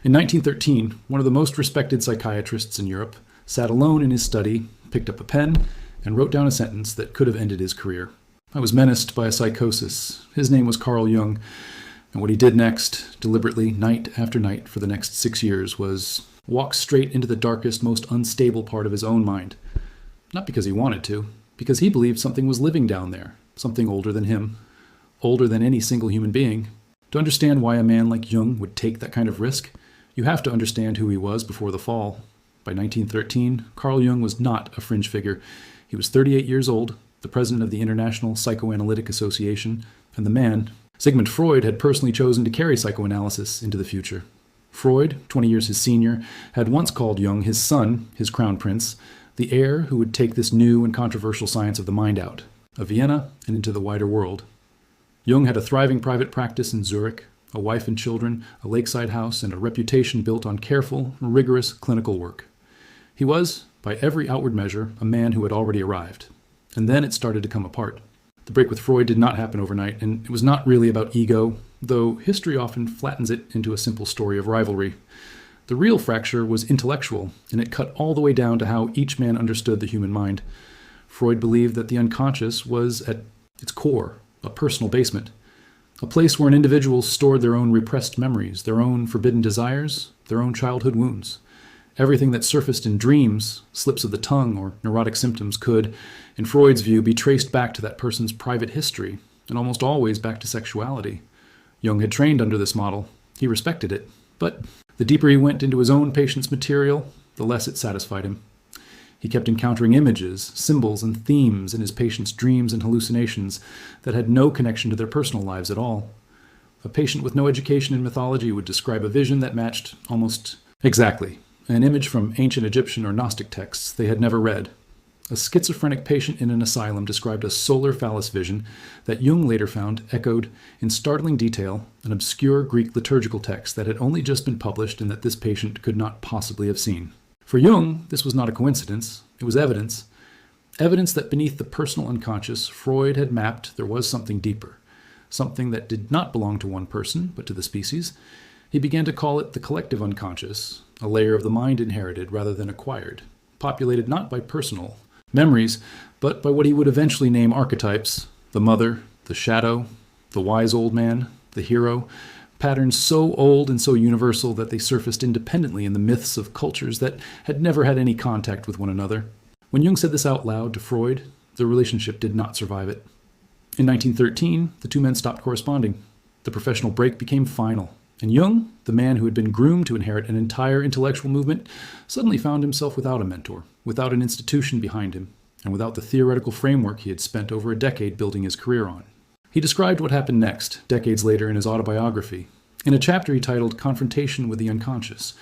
In 1913, one of the most respected psychiatrists in Europe sat alone in his study, picked up a pen, and wrote down a sentence that could have ended his career. I was menaced by a psychosis. His name was Carl Jung, and what he did next, deliberately, night after night for the next 6 years, was walk straight into the darkest, most unstable part of his own mind. Not because he wanted to, because he believed something was living down there, something older than him, older than any single human being. To understand why a man like Jung would take that kind of risk, you have to understand who he was before the fall. By 1913, Carl Jung was not a fringe figure. He was 38 years old, the president of the International Psychoanalytic Association, and the man, Sigmund Freud, had personally chosen to carry psychoanalysis into the future. Freud, 20 years his senior, had once called Jung his son, his crown prince, the heir who would take this new and controversial science of the mind out of Vienna and into the wider world. Jung had a thriving private practice in Zurich, a wife and children, a lakeside house, and a reputation built on careful, rigorous clinical work. He was, by every outward measure, a man who had already arrived. And then it started to come apart. The break with Freud did not happen overnight, and it was not really about ego, though history often flattens it into a simple story of rivalry. The real fracture was intellectual, and it cut all the way down to how each man understood the human mind. Freud believed that the unconscious was, at its core, a personal basement, a place where an individual stored their own repressed memories, their own forbidden desires, their own childhood wounds. Everything that surfaced in dreams, slips of the tongue, or neurotic symptoms could, in Freud's view, be traced back to that person's private history, and almost always back to sexuality. Jung had trained under this model. He respected it. But the deeper he went into his own patient's material, the less it satisfied him. He kept encountering images, symbols, and themes in his patients' dreams and hallucinations that had no connection to their personal lives at all. A patient with no education in mythology would describe a vision that matched almost exactly an image from ancient Egyptian or Gnostic texts they had never read. A schizophrenic patient in an asylum described a solar phallus vision that Jung later found echoed in startling detail an obscure Greek liturgical text that had only just been published and that this patient could not possibly have seen. For Jung, this was not a coincidence. It was evidence. Evidence that beneath the personal unconscious, Freud had mapped there was something deeper, something that did not belong to one person, but to the species. He began to call it the collective unconscious, a layer of the mind inherited rather than acquired, populated not by personal memories, but by what he would eventually name archetypes: the mother, the shadow, the wise old man, the hero, patterns so old and so universal that they surfaced independently in the myths of cultures that had never had any contact with one another. When Jung said this out loud to Freud, the relationship did not survive it. In 1913, the two men stopped corresponding. The professional break became final, and Jung, the man who had been groomed to inherit an entire intellectual movement, suddenly found himself without a mentor, without an institution behind him, and without the theoretical framework he had spent over a decade building his career on. He described what happened next, decades later, in his autobiography. In a chapter he titled Confrontation with the Unconscious,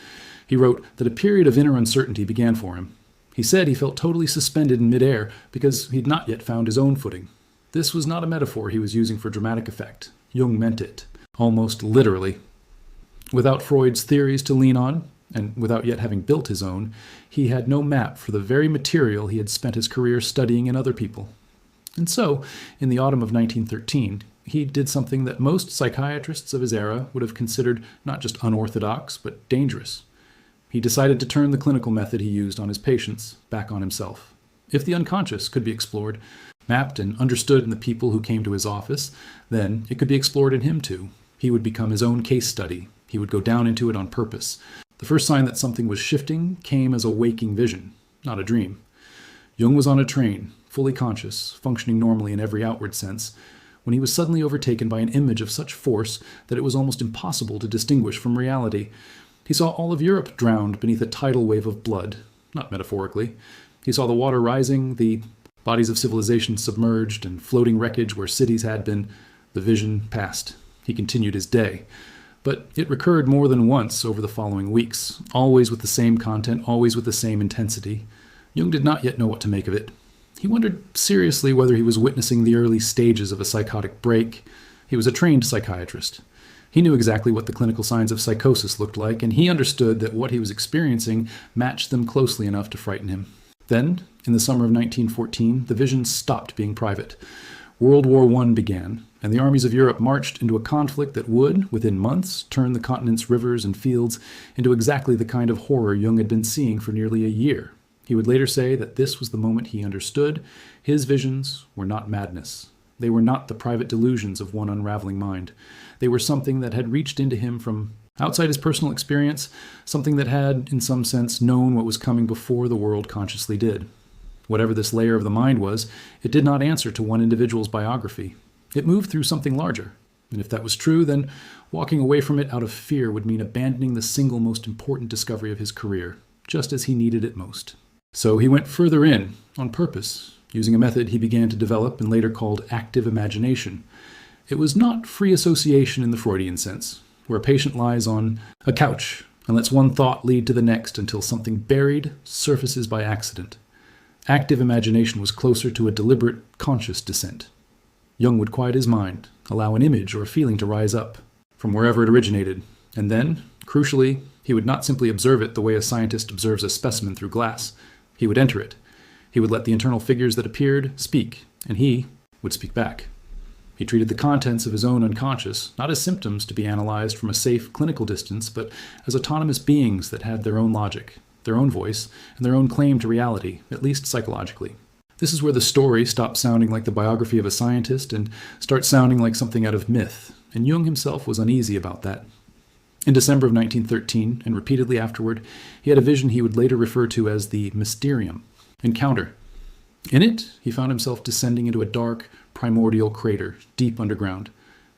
he wrote that a period of inner uncertainty began for him. He said he felt totally suspended in midair because he'd not yet found his own footing. This was not a metaphor he was using for dramatic effect. Jung meant it, almost literally. Without Freud's theories to lean on, and without yet having built his own, he had no map for the very material he had spent his career studying in other people. And so, in the autumn of 1913, he did something that most psychiatrists of his era would have considered not just unorthodox, but dangerous. He decided to turn the clinical method he used on his patients back on himself. If the unconscious could be explored, mapped and understood in the people who came to his office, then it could be explored in him too. He would become his own case study. He would go down into it on purpose. The first sign that something was shifting came as a waking vision, not a dream. Jung was on a train, fully conscious, functioning normally in every outward sense, when he was suddenly overtaken by an image of such force that it was almost impossible to distinguish from reality. He saw all of Europe drowned beneath a tidal wave of blood, not metaphorically. He saw the water rising, the bodies of civilization submerged, and floating wreckage where cities had been. The vision passed. He continued his day. But it recurred more than once over the following weeks, always with the same content, always with the same intensity. Jung did not yet know what to make of it. He wondered seriously whether he was witnessing the early stages of a psychotic break. He was a trained psychiatrist. He knew exactly what the clinical signs of psychosis looked like, and he understood that what he was experiencing matched them closely enough to frighten him. Then, in the summer of 1914, the vision stopped being private. World War I began, and the armies of Europe marched into a conflict that would, within months, turn the continent's rivers and fields into exactly the kind of horror Jung had been seeing for nearly a year. He would later say that this was the moment he understood his visions were not madness. They were not the private delusions of one unraveling mind. They were something that had reached into him from outside his personal experience, something that had, in some sense, known what was coming before the world consciously did. Whatever this layer of the mind was, it did not answer to one individual's biography. It moved through something larger. And if that was true, then walking away from it out of fear would mean abandoning the single most important discovery of his career, just as he needed it most. So he went further in, on purpose, using a method he began to develop and later called active imagination. It was not free association in the Freudian sense, where a patient lies on a couch and lets one thought lead to the next until something buried surfaces by accident. Active imagination was closer to a deliberate, conscious descent. Jung would quiet his mind, allow an image or a feeling to rise up from wherever it originated, and then, crucially, he would not simply observe it the way a scientist observes a specimen through glass. He would enter it. He would let the internal figures that appeared speak, and he would speak back. He treated the contents of his own unconscious not as symptoms to be analyzed from a safe clinical distance, but as autonomous beings that had their own logic, their own voice, and their own claim to reality, at least psychologically. This is where the story stops sounding like the biography of a scientist and starts sounding like something out of myth, and Jung himself was uneasy about that. In December of 1913, and repeatedly afterward, he had a vision he would later refer to as the mysterium, encounter. In it, he found himself descending into a dark, primordial crater, deep underground.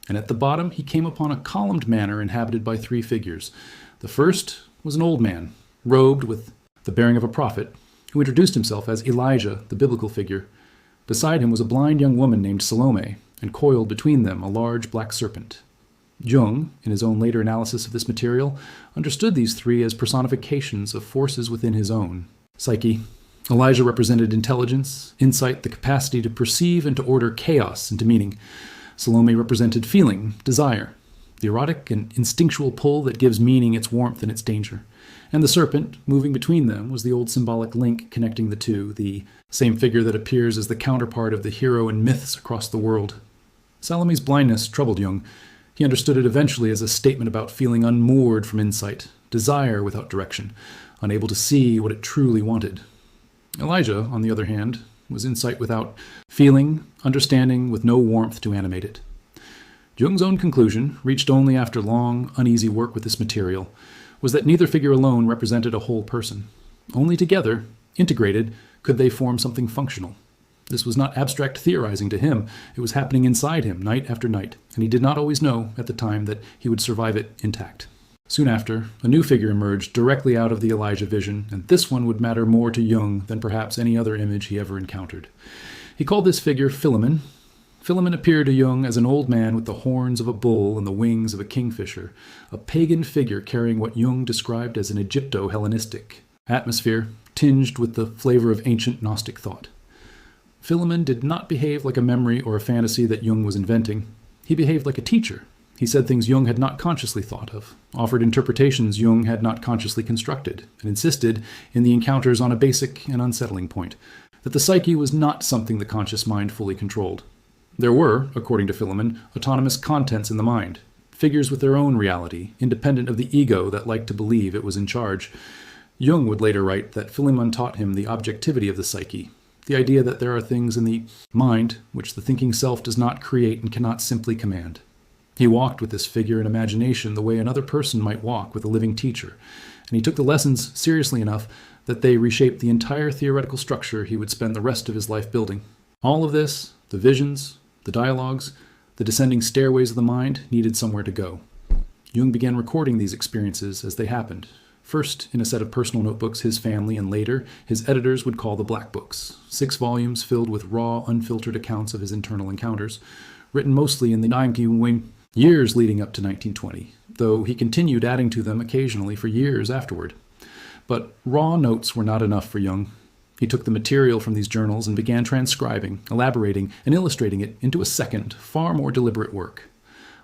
And at the bottom, he came upon a columned manor inhabited by three figures. The first was an old man, robed with the bearing of a prophet, who introduced himself as Elijah, the biblical figure. Beside him was a blind young woman named Salome, and coiled between them a large black serpent. Jung, in his own later analysis of this material, understood these three as personifications of forces within his own psyche. Elijah represented intelligence, insight, the capacity to perceive and to order chaos into meaning. Salome represented feeling, desire, the erotic and instinctual pull that gives meaning its warmth and its danger. And the serpent, moving between them, was the old symbolic link connecting the two, the same figure that appears as the counterpart of the hero in myths across the world. Salome's blindness troubled Jung. He understood it eventually as a statement about feeling unmoored from insight, desire without direction, unable to see what it truly wanted. Elijah, on the other hand, was insight without feeling, understanding with no warmth to animate it. Jung's own conclusion, reached only after long, uneasy work with this material, was that neither figure alone represented a whole person. Only together, integrated, could they form something functional. This was not abstract theorizing to him. It was happening inside him night after night, and he did not always know at the time that he would survive it intact. Soon after, a new figure emerged directly out of the Elijah vision, and this one would matter more to Jung than perhaps any other image he ever encountered. He called this figure Philemon. Philemon appeared to Jung as an old man with the horns of a bull and the wings of a kingfisher, a pagan figure carrying what Jung described as an Egypto-Hellenistic atmosphere tinged with the flavor of ancient Gnostic thought. Philemon did not behave like a memory or a fantasy that Jung was inventing. He behaved like a teacher. He said things Jung had not consciously thought of, offered interpretations Jung had not consciously constructed, and insisted in the encounters on a basic and unsettling point, that the psyche was not something the conscious mind fully controlled. There were, according to Philemon, autonomous contents in the mind, figures with their own reality, independent of the ego that liked to believe it was in charge. Jung would later write that Philemon taught him the objectivity of the psyche, the idea that there are things in the mind which the thinking self does not create and cannot simply command. He walked with this figure in imagination the way another person might walk with a living teacher, and he took the lessons seriously enough that they reshaped the entire theoretical structure he would spend the rest of his life building. All of this, the visions, the dialogues, the descending stairways of the mind, needed somewhere to go. Jung began recording these experiences as they happened, first in a set of personal notebooks his family and later his editors would call the Black Books, 6 volumes filled with raw, unfiltered accounts of his internal encounters, written mostly in the years leading up to 1920, though he continued adding to them occasionally for years afterward. But raw notes were not enough for Jung. He took the material from these journals and began transcribing, elaborating, and illustrating it into a second, far more deliberate work.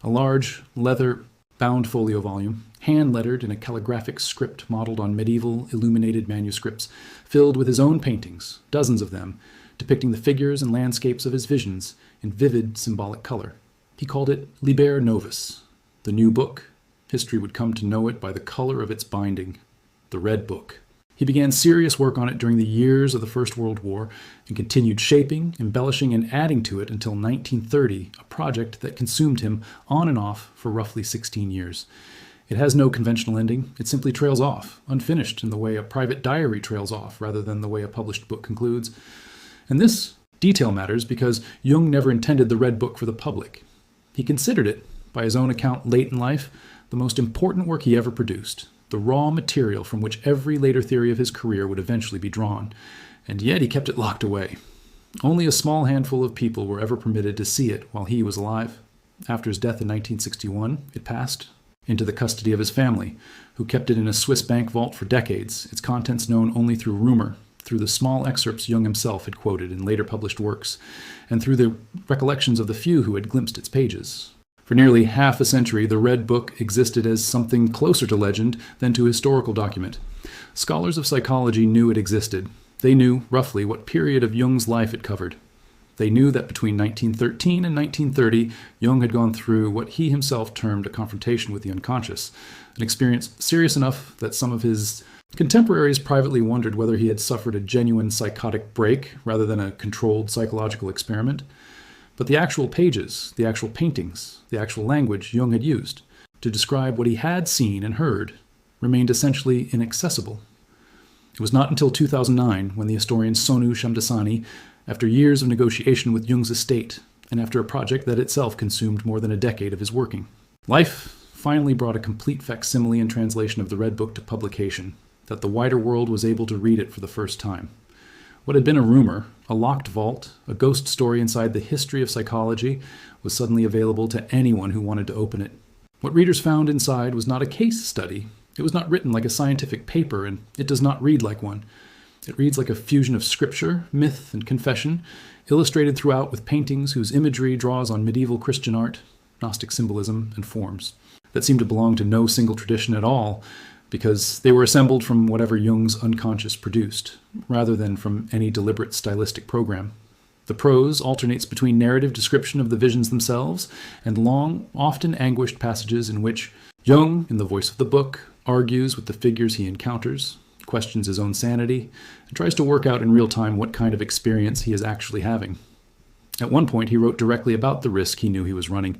A large, leather-bound folio volume, hand-lettered in a calligraphic script modeled on medieval illuminated manuscripts, filled with his own paintings, dozens of them, depicting the figures and landscapes of his visions in vivid symbolic color. He called it Liber Novus, the new book. History would come to know it by the color of its binding, the Red Book. He began serious work on it during the years of the First World War and continued shaping, embellishing, and adding to it until 1930, a project that consumed him on and off for roughly 16 years. It has no conventional ending. It simply trails off, unfinished in the way a private diary trails off rather than the way a published book concludes. And this detail matters because Jung never intended the Red Book for the public. He considered it, by his own account late in life, the most important work he ever produced, the raw material from which every later theory of his career would eventually be drawn. And yet he kept it locked away. Only a small handful of people were ever permitted to see it while he was alive. After his death in 1961, it passed into the custody of his family, who kept it in a Swiss bank vault for decades, its contents known only through rumor, through the small excerpts Jung himself had quoted in later published works, and through the recollections of the few who had glimpsed its pages. For nearly half a century, the Red Book existed as something closer to legend than to historical document. Scholars of psychology knew it existed. They knew, roughly, what period of Jung's life it covered. They knew that between 1913 and 1930, Jung had gone through what he himself termed a confrontation with the unconscious, an experience serious enough that some of his contemporaries privately wondered whether he had suffered a genuine psychotic break rather than a controlled psychological experiment. But the actual pages, the actual paintings, the actual language Jung had used to describe what he had seen and heard remained essentially inaccessible. It was not until 2009 when the historian Sonu Shamdasani, after years of negotiation with Jung's estate, and after a project that itself consumed more than a decade of his working, life finally brought a complete facsimile and translation of the Red Book to publication, that the wider world was able to read it for the first time. What had been a rumor, a locked vault, a ghost story inside the history of psychology, was suddenly available to anyone who wanted to open it. What readers found inside was not a case study. It was not written like a scientific paper, and it does not read like one. It reads like a fusion of scripture, myth, and confession, illustrated throughout with paintings whose imagery draws on medieval Christian art, Gnostic symbolism, and forms that seem to belong to no single tradition at all, because they were assembled from whatever Jung's unconscious produced, rather than from any deliberate stylistic program. The prose alternates between narrative description of the visions themselves and long, often anguished passages in which Jung, in the voice of the book, argues with the figures he encounters, questions his own sanity, and tries to work out in real time what kind of experience he is actually having. At one point, he wrote directly about the risk he knew he was running,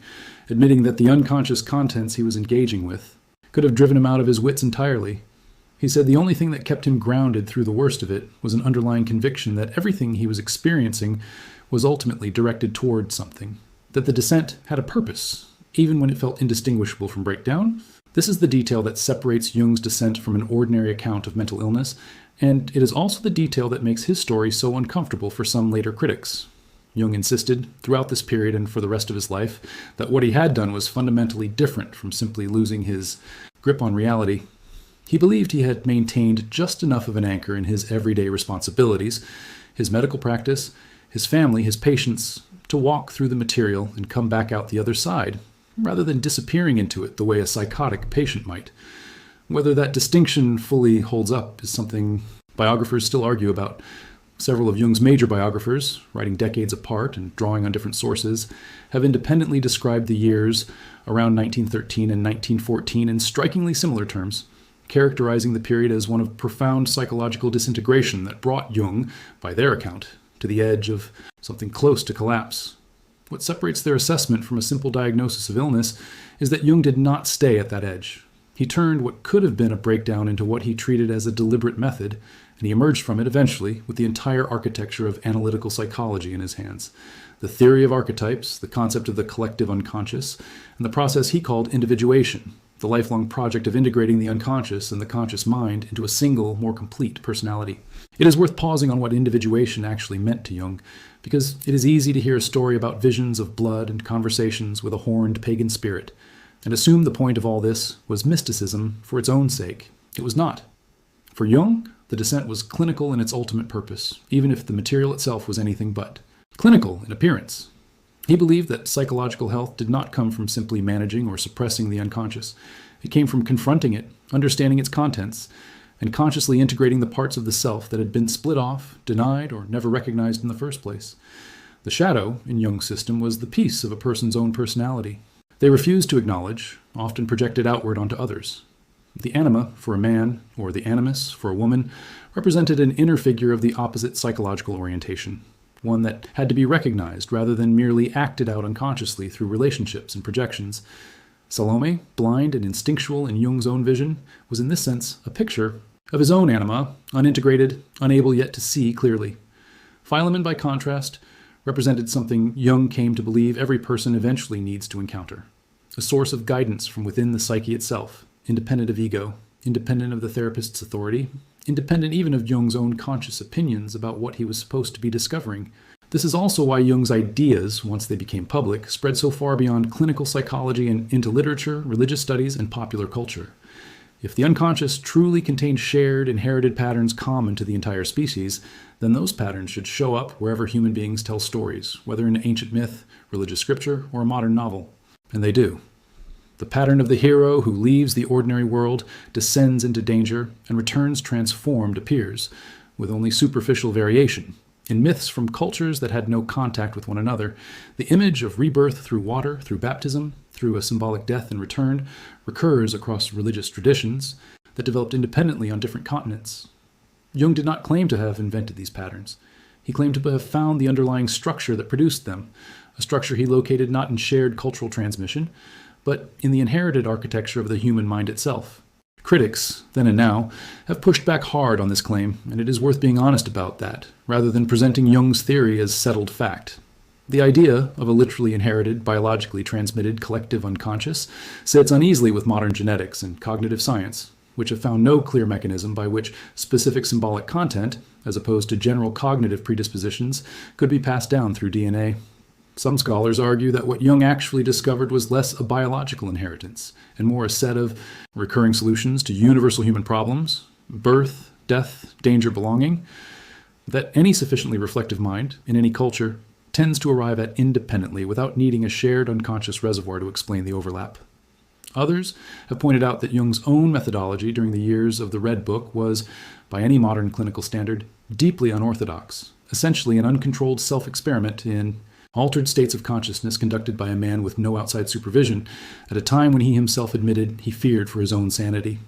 admitting that the unconscious contents he was engaging with could have driven him out of his wits entirely. He said the only thing that kept him grounded through the worst of it was an underlying conviction that everything he was experiencing was ultimately directed toward something, that the descent had a purpose, even when it felt indistinguishable from breakdown. This is the detail that separates Jung's descent from an ordinary account of mental illness, and it is also the detail that makes his story so uncomfortable for some later critics. Jung insisted, throughout this period and for the rest of his life, that what he had done was fundamentally different from simply losing his grip on reality. He believed he had maintained just enough of an anchor in his everyday responsibilities, his medical practice, his family, his patients, to walk through the material and come back out the other side, rather than disappearing into it the way a psychotic patient might. Whether that distinction fully holds up is something biographers still argue about. Several of Jung's major biographers, writing decades apart and drawing on different sources, have independently described the years around 1913 and 1914 in strikingly similar terms, characterizing the period as one of profound psychological disintegration that brought Jung, by their account, to the edge of something close to collapse. What separates their assessment from a simple diagnosis of illness is that Jung did not stay at that edge. He turned what could have been a breakdown into what he treated as a deliberate method, and he emerged from it eventually with the entire architecture of analytical psychology in his hands. The theory of archetypes, the concept of the collective unconscious, and the process he called individuation, the lifelong project of integrating the unconscious and the conscious mind into a single, more complete personality. It is worth pausing on what individuation actually meant to Jung, because it is easy to hear a story about visions of blood and conversations with a horned pagan spirit, and assume the point of all this was mysticism for its own sake. It was not. For Jung, the descent was clinical in its ultimate purpose, even if the material itself was anything but. Clinical in appearance. He believed that psychological health did not come from simply managing or suppressing the unconscious. It came from confronting it, understanding its contents, and consciously integrating the parts of the self that had been split off, denied, or never recognized in the first place. The shadow, in Jung's system, was the piece of a person's own personality. They refused to acknowledge, often projected outward onto others. The anima, for a man, or the animus, for a woman, represented an inner figure of the opposite psychological orientation, one that had to be recognized rather than merely acted out unconsciously through relationships and projections. Salome, blind and instinctual in Jung's own vision, was in this sense a picture of his own anima, unintegrated, unable yet to see clearly. Philemon, by contrast, represented something Jung came to believe every person eventually needs to encounter, a source of guidance from within the psyche itself, independent of ego, independent of the therapist's authority, independent even of Jung's own conscious opinions about what he was supposed to be discovering. This is also why Jung's ideas, once they became public, spread so far beyond clinical psychology and into literature, religious studies, and popular culture. If the unconscious truly contained shared, inherited patterns common to the entire species, then those patterns should show up wherever human beings tell stories, whether in ancient myth, religious scripture, or a modern novel. And they do. The pattern of the hero who leaves the ordinary world, descends into danger, and returns transformed appears, with only superficial variation. In myths from cultures that had no contact with one another, the image of rebirth through water, through baptism, through a symbolic death and return, recurs across religious traditions that developed independently on different continents. Jung did not claim to have invented these patterns. He claimed to have found the underlying structure that produced them, a structure he located not in shared cultural transmission, but in the inherited architecture of the human mind itself. Critics, then and now, have pushed back hard on this claim, and it is worth being honest about that, rather than presenting Jung's theory as settled fact. The idea of a literally inherited, biologically transmitted collective unconscious sits uneasily with modern genetics and cognitive science, which have found no clear mechanism by which specific symbolic content, as opposed to general cognitive predispositions, could be passed down through DNA. Some scholars argue that what Jung actually discovered was less a biological inheritance and more a set of recurring solutions to universal human problems, birth, death, danger, belonging, that any sufficiently reflective mind, in any culture, tends to arrive at independently without needing a shared unconscious reservoir to explain the overlap. Others have pointed out that Jung's own methodology during the years of the Red Book was, by any modern clinical standard, deeply unorthodox, essentially an uncontrolled self-experiment in altered states of consciousness conducted by a man with no outside supervision, at a time when he himself admitted he feared for his own sanity.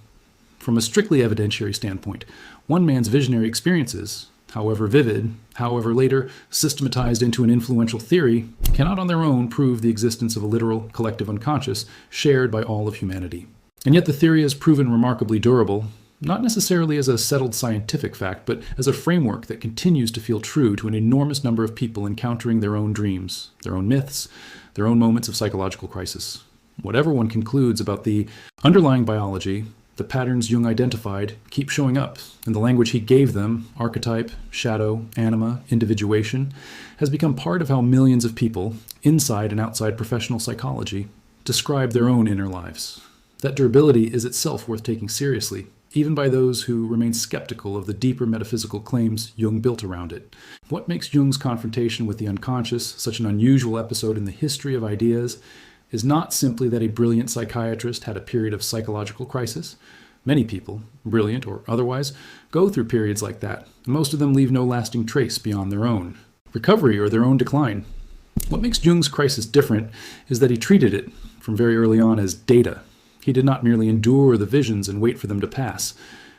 From a strictly evidentiary standpoint, one man's visionary experiences, however vivid, however later systematized into an influential theory, cannot on their own prove the existence of a literal collective unconscious shared by all of humanity. And yet the theory has proven remarkably durable, not necessarily as a settled scientific fact, but as a framework that continues to feel true to an enormous number of people encountering their own dreams, their own myths, their own moments of psychological crisis. Whatever one concludes about the underlying biology, the patterns Jung identified keep showing up, and the language he gave them, archetype, shadow, anima, individuation, has become part of how millions of people, inside and outside professional psychology, describe their own inner lives. That durability is itself worth taking seriously, even by those who remain skeptical of the deeper metaphysical claims Jung built around it. What makes Jung's confrontation with the unconscious such an unusual episode in the history of ideas is not simply that a brilliant psychiatrist had a period of psychological crisis. Many people, brilliant or otherwise, go through periods like that, and most of them leave no lasting trace beyond their own recovery or their own decline. What makes Jung's crisis different is that he treated it, from very early on, as data. He did not merely endure the visions and wait for them to pass.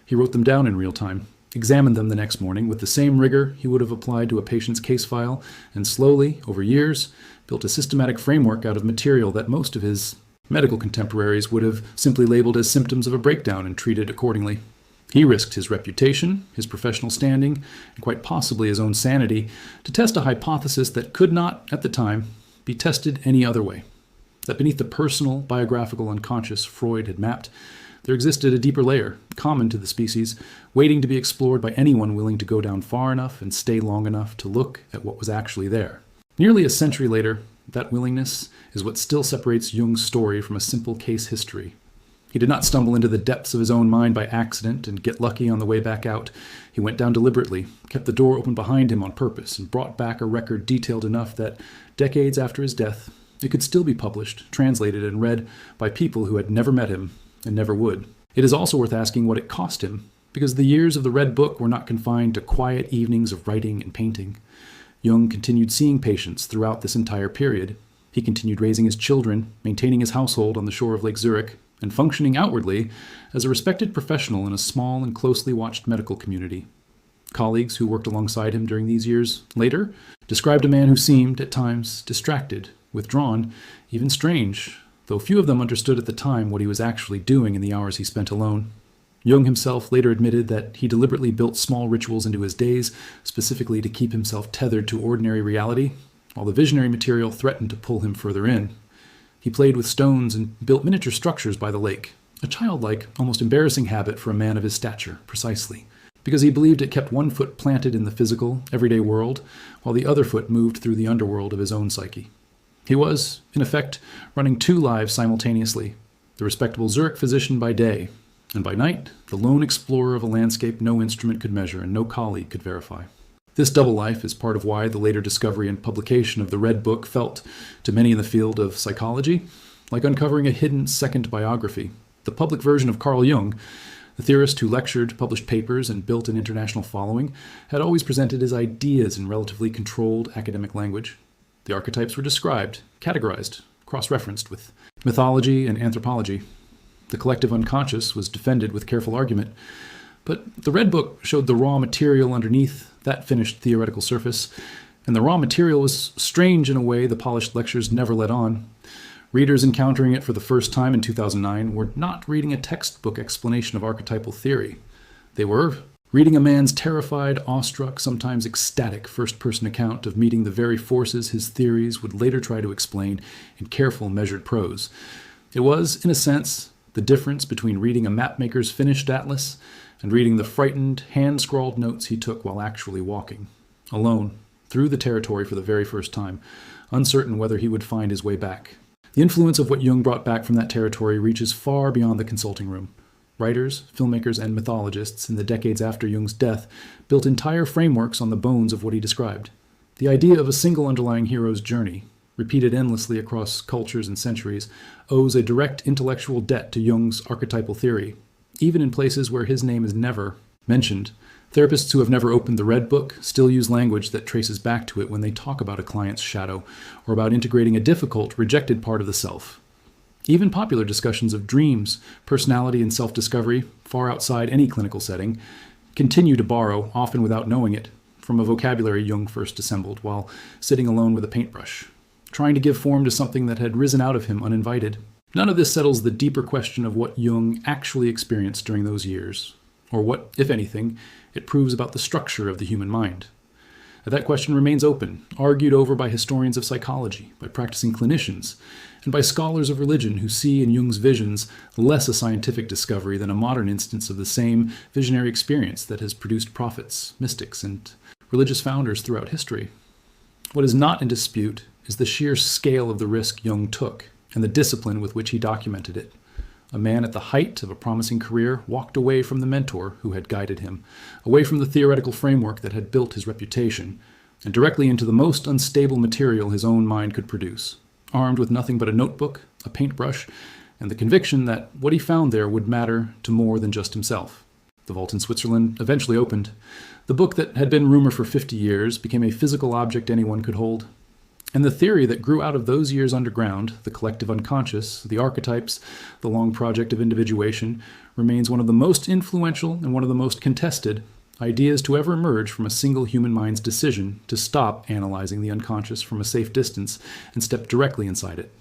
He wrote them down in real time, examined them the next morning with the same rigor he would have applied to a patient's case file, and slowly, over years, built a systematic framework out of material that most of his medical contemporaries would have simply labeled as symptoms of a breakdown and treated accordingly. He risked his reputation, his professional standing, and quite possibly his own sanity to test a hypothesis that could not, at the time, be tested any other way. That beneath the personal, biographical unconscious Freud had mapped, there existed a deeper layer, common to the species, waiting to be explored by anyone willing to go down far enough and stay long enough to look at what was actually there. Nearly a century later, that willingness is what still separates Jung's story from a simple case history. He did not stumble into the depths of his own mind by accident and get lucky on the way back out. He went down deliberately, kept the door open behind him on purpose, and brought back a record detailed enough that, decades after his death, it could still be published, translated, and read by people who had never met him and never would. It is also worth asking what it cost him, because the years of the Red Book were not confined to quiet evenings of writing and painting. Jung continued seeing patients throughout this entire period. He continued raising his children, maintaining his household on the shore of Lake Zurich, and functioning outwardly as a respected professional in a small and closely watched medical community. Colleagues who worked alongside him during these years later described a man who seemed, at times, distracted, withdrawn, even strange, though few of them understood at the time what he was actually doing in the hours he spent alone. Jung himself later admitted that he deliberately built small rituals into his days, specifically to keep himself tethered to ordinary reality, while the visionary material threatened to pull him further in. He played with stones and built miniature structures by the lake, a childlike, almost embarrassing habit for a man of his stature, precisely, because he believed it kept one foot planted in the physical, everyday world, while the other foot moved through the underworld of his own psyche. He was, in effect, running two lives simultaneously, the respectable Zurich physician by day, and by night, the lone explorer of a landscape no instrument could measure and no colleague could verify. This double life is part of why the later discovery and publication of the Red Book felt, to many in the field of psychology, like uncovering a hidden second biography, the public version of Carl Jung. The theorist who lectured, published papers, and built an international following had always presented his ideas in relatively controlled academic language. The archetypes were described, categorized, cross-referenced with mythology and anthropology. The collective unconscious was defended with careful argument, but the Red Book showed the raw material underneath that finished theoretical surface, and the raw material was strange in a way the polished lectures never let on. Readers encountering it for the first time in 2009 were not reading a textbook explanation of archetypal theory. They were reading a man's terrified, awestruck, sometimes ecstatic first-person account of meeting the very forces his theories would later try to explain in careful, measured prose. It was, in a sense, the difference between reading a mapmaker's finished atlas and reading the frightened, hand-scrawled notes he took while actually walking, alone, through the territory for the very first time, uncertain whether he would find his way back. The influence of what Jung brought back from that territory reaches far beyond the consulting room. Writers, filmmakers, and mythologists in the decades after Jung's death built entire frameworks on the bones of what he described. The idea of a single underlying hero's journey, repeated endlessly across cultures and centuries, owes a direct intellectual debt to Jung's archetypal theory, even in places where his name is never mentioned. Therapists who have never opened the Red Book still use language that traces back to it when they talk about a client's shadow or about integrating a difficult, rejected part of the self. Even popular discussions of dreams, personality, and self-discovery, far outside any clinical setting, continue to borrow, often without knowing it, from a vocabulary Jung first assembled while sitting alone with a paintbrush, trying to give form to something that had risen out of him uninvited. None of this settles the deeper question of what Jung actually experienced during those years, or what, if anything, it proves about the structure of the human mind. That question remains open, argued over by historians of psychology, by practicing clinicians, and by scholars of religion who see in Jung's visions less a scientific discovery than a modern instance of the same visionary experience that has produced prophets, mystics, and religious founders throughout history. What is not in dispute is the sheer scale of the risk Jung took and the discipline with which he documented it. A man at the height of a promising career walked away from the mentor who had guided him, away from the theoretical framework that had built his reputation, and directly into the most unstable material his own mind could produce, armed with nothing but a notebook, a paintbrush, and the conviction that what he found there would matter to more than just himself. The vault in Switzerland eventually opened. The book that had been rumor for 50 years became a physical object anyone could hold. And the theory that grew out of those years underground, the collective unconscious, the archetypes, the long project of individuation, remains one of the most influential and one of the most contested ideas to ever emerge from a single human mind's decision to stop analyzing the unconscious from a safe distance and step directly inside it.